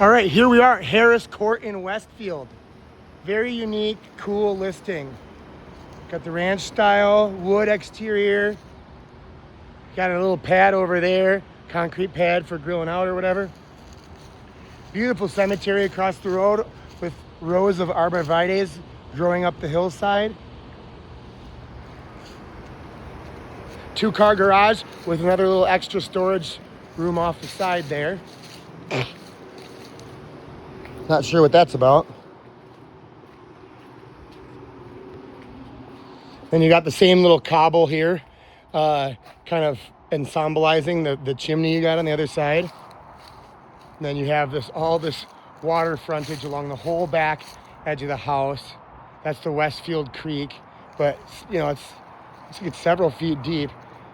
All right, here we are at Harris Court in Westfield. Very unique, cool listing. Got the ranch style wood exterior. Got a little pad over there, concrete pad for grilling out or whatever. Beautiful cemetery across the road with rows of arborvitaes growing up the hillside. 2-car garage with another little extra storage room off the side there. Not sure what that's about. Then you got the same little cobble here, kind of ensembleizing the chimney you got on the other side. And then you have all this water frontage along the whole back edge of the house. That's the Westfield Creek, but you know, it's several feet deep.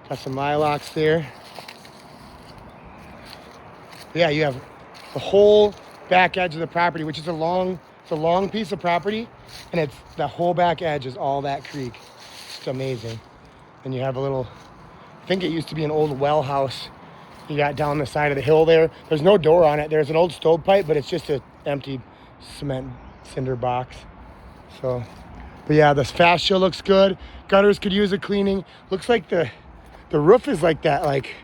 Got some lilacs there. Yeah, you have the whole back edge of the property, which is a long piece of property, and it's the whole back edge is all that creek. It's amazing. And you have a little, I think it used to be an old well house. You got down the side of the hill there. There's no door on it. There's an old stovepipe, but it's just an empty cement cinder box. So, but yeah, the fascia looks good. Gutters could use a cleaning. Looks like the roof is like that, like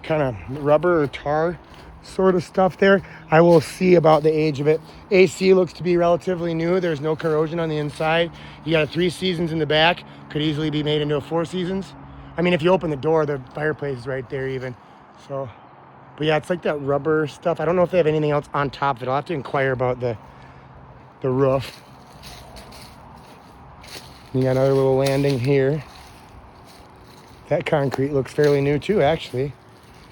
kind of rubber or tar sort of stuff there. I will see about the age of it. AC looks to be relatively new. There's no corrosion on the inside. You got a 3 seasons in the back. Could easily be made into a 4 seasons. I mean, if you open the door, the fireplace is right there even. So, but yeah, it's like that rubber stuff. I don't know if they have anything else on top of it. I'll have to inquire about the roof. You got another little landing here. That concrete looks fairly new too, actually.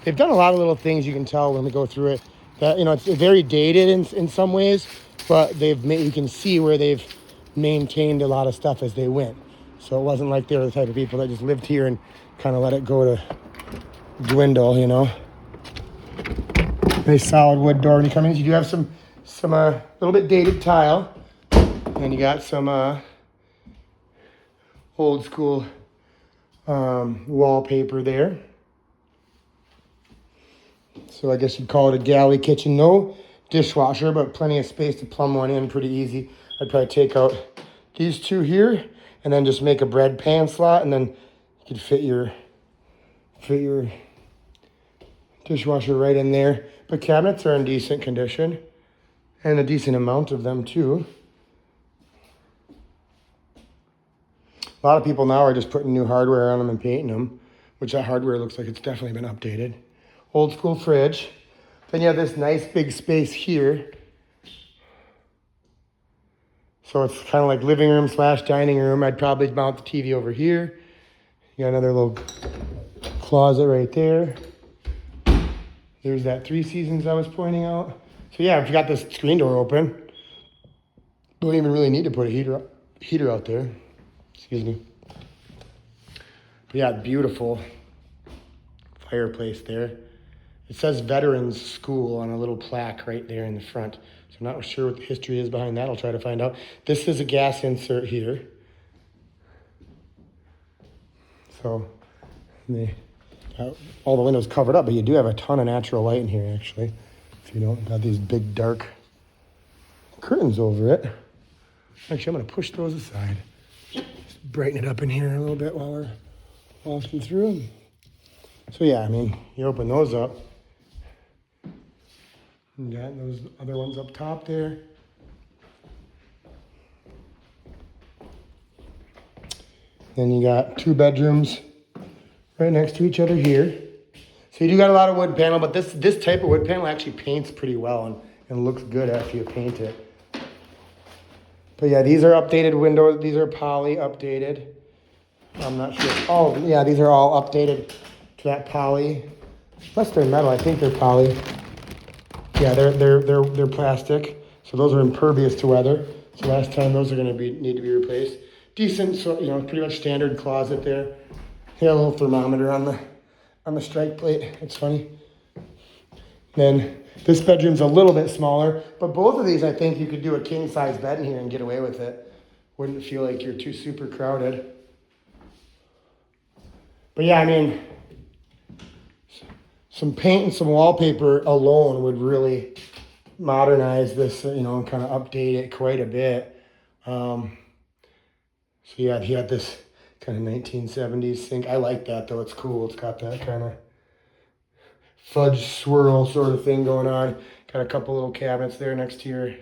They've done a lot of little things you can tell when we go through it. That, you know, it's very dated in some ways, but you can see where they've maintained a lot of stuff as they went. So it wasn't like they were the type of people that just lived here and kind of let it go to dwindle, you know. Nice solid wood door when you come in. You do have some little bit dated tile, and you got some old school wallpaper there. So I guess you'd call it a galley kitchen. No dishwasher, but plenty of space to plumb one in pretty easy. I'd probably take out these two here and then just make a bread pan slot, and then you could fit your dishwasher right in there. But cabinets are in decent condition, and a decent amount of them too. A lot of people now are just putting new hardware on them and painting them, which that hardware looks like it's definitely been updated. Old school fridge. Then you have this nice big space here. So it's kind of like living room / dining room. I'd probably mount the TV over here. You got another little closet right there. There's that 3 seasons I was pointing out. So yeah, if you got this screen door open, don't even really need to put a heater out there. Excuse me. But yeah, beautiful fireplace there. It says Veterans School on a little plaque right there in the front. So I'm not sure what the history is behind that. I'll try to find out. This is a gas insert here. So all the windows covered up, but you do have a ton of natural light in here actually. If you don't, got these big dark curtains over it. Actually, I'm gonna push those aside. Just brighten it up in here a little bit while we're walking through. So yeah, I mean, you open those up. You got those other ones up top there. Then you got 2 bedrooms right next to each other here. So you do got a lot of wood panel, but this type of wood panel actually paints pretty well and looks good after you paint it. But yeah, these are updated windows. These are poly updated. I'm not sure. Oh yeah, these are all updated to that poly. Unless they're metal, I think they're poly. Yeah, they're plastic, so those are impervious to weather. So last time those are going to need to be replaced. Decent, so you know, pretty much standard closet there. Here, a little thermometer on the strike plate. It's funny. Then this bedroom's a little bit smaller, but both of these I think you could do a king size bed in here and get away with it. Wouldn't feel like you're too super crowded. But yeah, I mean, some paint and some wallpaper alone would really modernize this, you know, and kind of update it quite a bit. So yeah, he had this kind of 1970s sink. I like that though. It's cool. It's got that kind of fudge swirl sort of thing going on. Got a couple little cabinets there next to your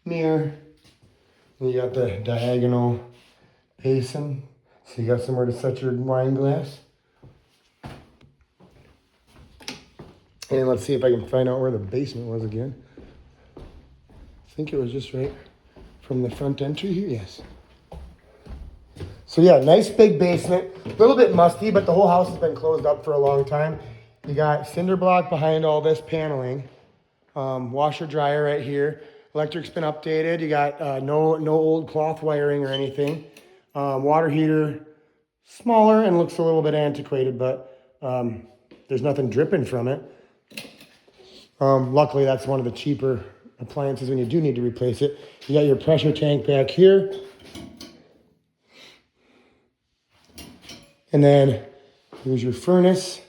mirror. And you got the diagonal basin. So you got somewhere to set your wine glass. And let's see if I can find out where the basement was again. I think it was just right from the front entry here. Yes. So yeah, nice big basement. A little bit musty, but the whole house has been closed up for a long time. You got cinder block behind all this paneling. Washer dryer right here. Electric's been updated. You got no old cloth wiring or anything. Water heater, smaller and looks a little bit antiquated, but there's nothing dripping from it. Luckily, that's one of the cheaper appliances when you do need to replace it. You got your pressure tank back here. And then here's your furnace,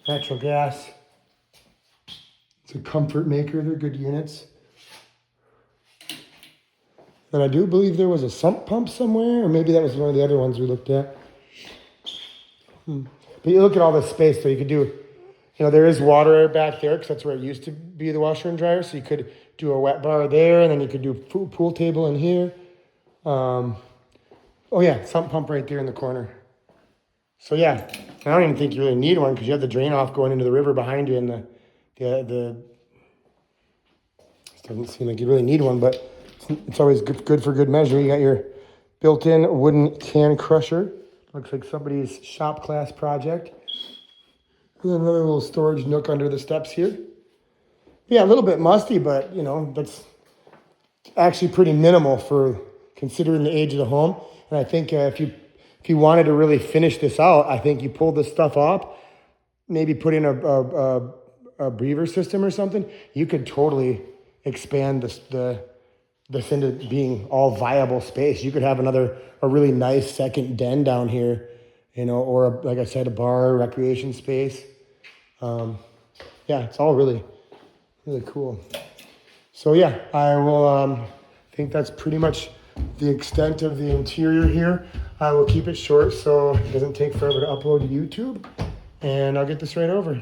natural gas. It's a Comfort Maker, they're good units. And I do believe there was a sump pump somewhere, or maybe that was one of the other ones we looked at. But you look at all this space, so you could do, you know, there is water back there because that's where it used to be the washer and dryer. So you could do a wet bar there, and then you could do pool table in here. Oh yeah, sump pump right there in the corner. So yeah, I don't even think you really need one because you have the drain off going into the river behind you, and the it doesn't seem like you really need one, but it's always good for good measure. You got your built-in wooden can crusher. Looks like somebody's shop class project. And then another little storage nook under the steps here. Yeah, a little bit musty, but you know, that's actually pretty minimal for considering the age of the home. And I think if you wanted to really finish this out, I think you pull this stuff off, maybe put in a breather system or something, you could totally expand this into being all viable space. You could have a really nice second den down here, you know, or like I said, a bar, recreation space. Yeah, it's all really, really cool. So yeah, I will think that's pretty much the extent of the interior here. I will keep it short so it doesn't take forever to upload to YouTube, and I'll get this right over.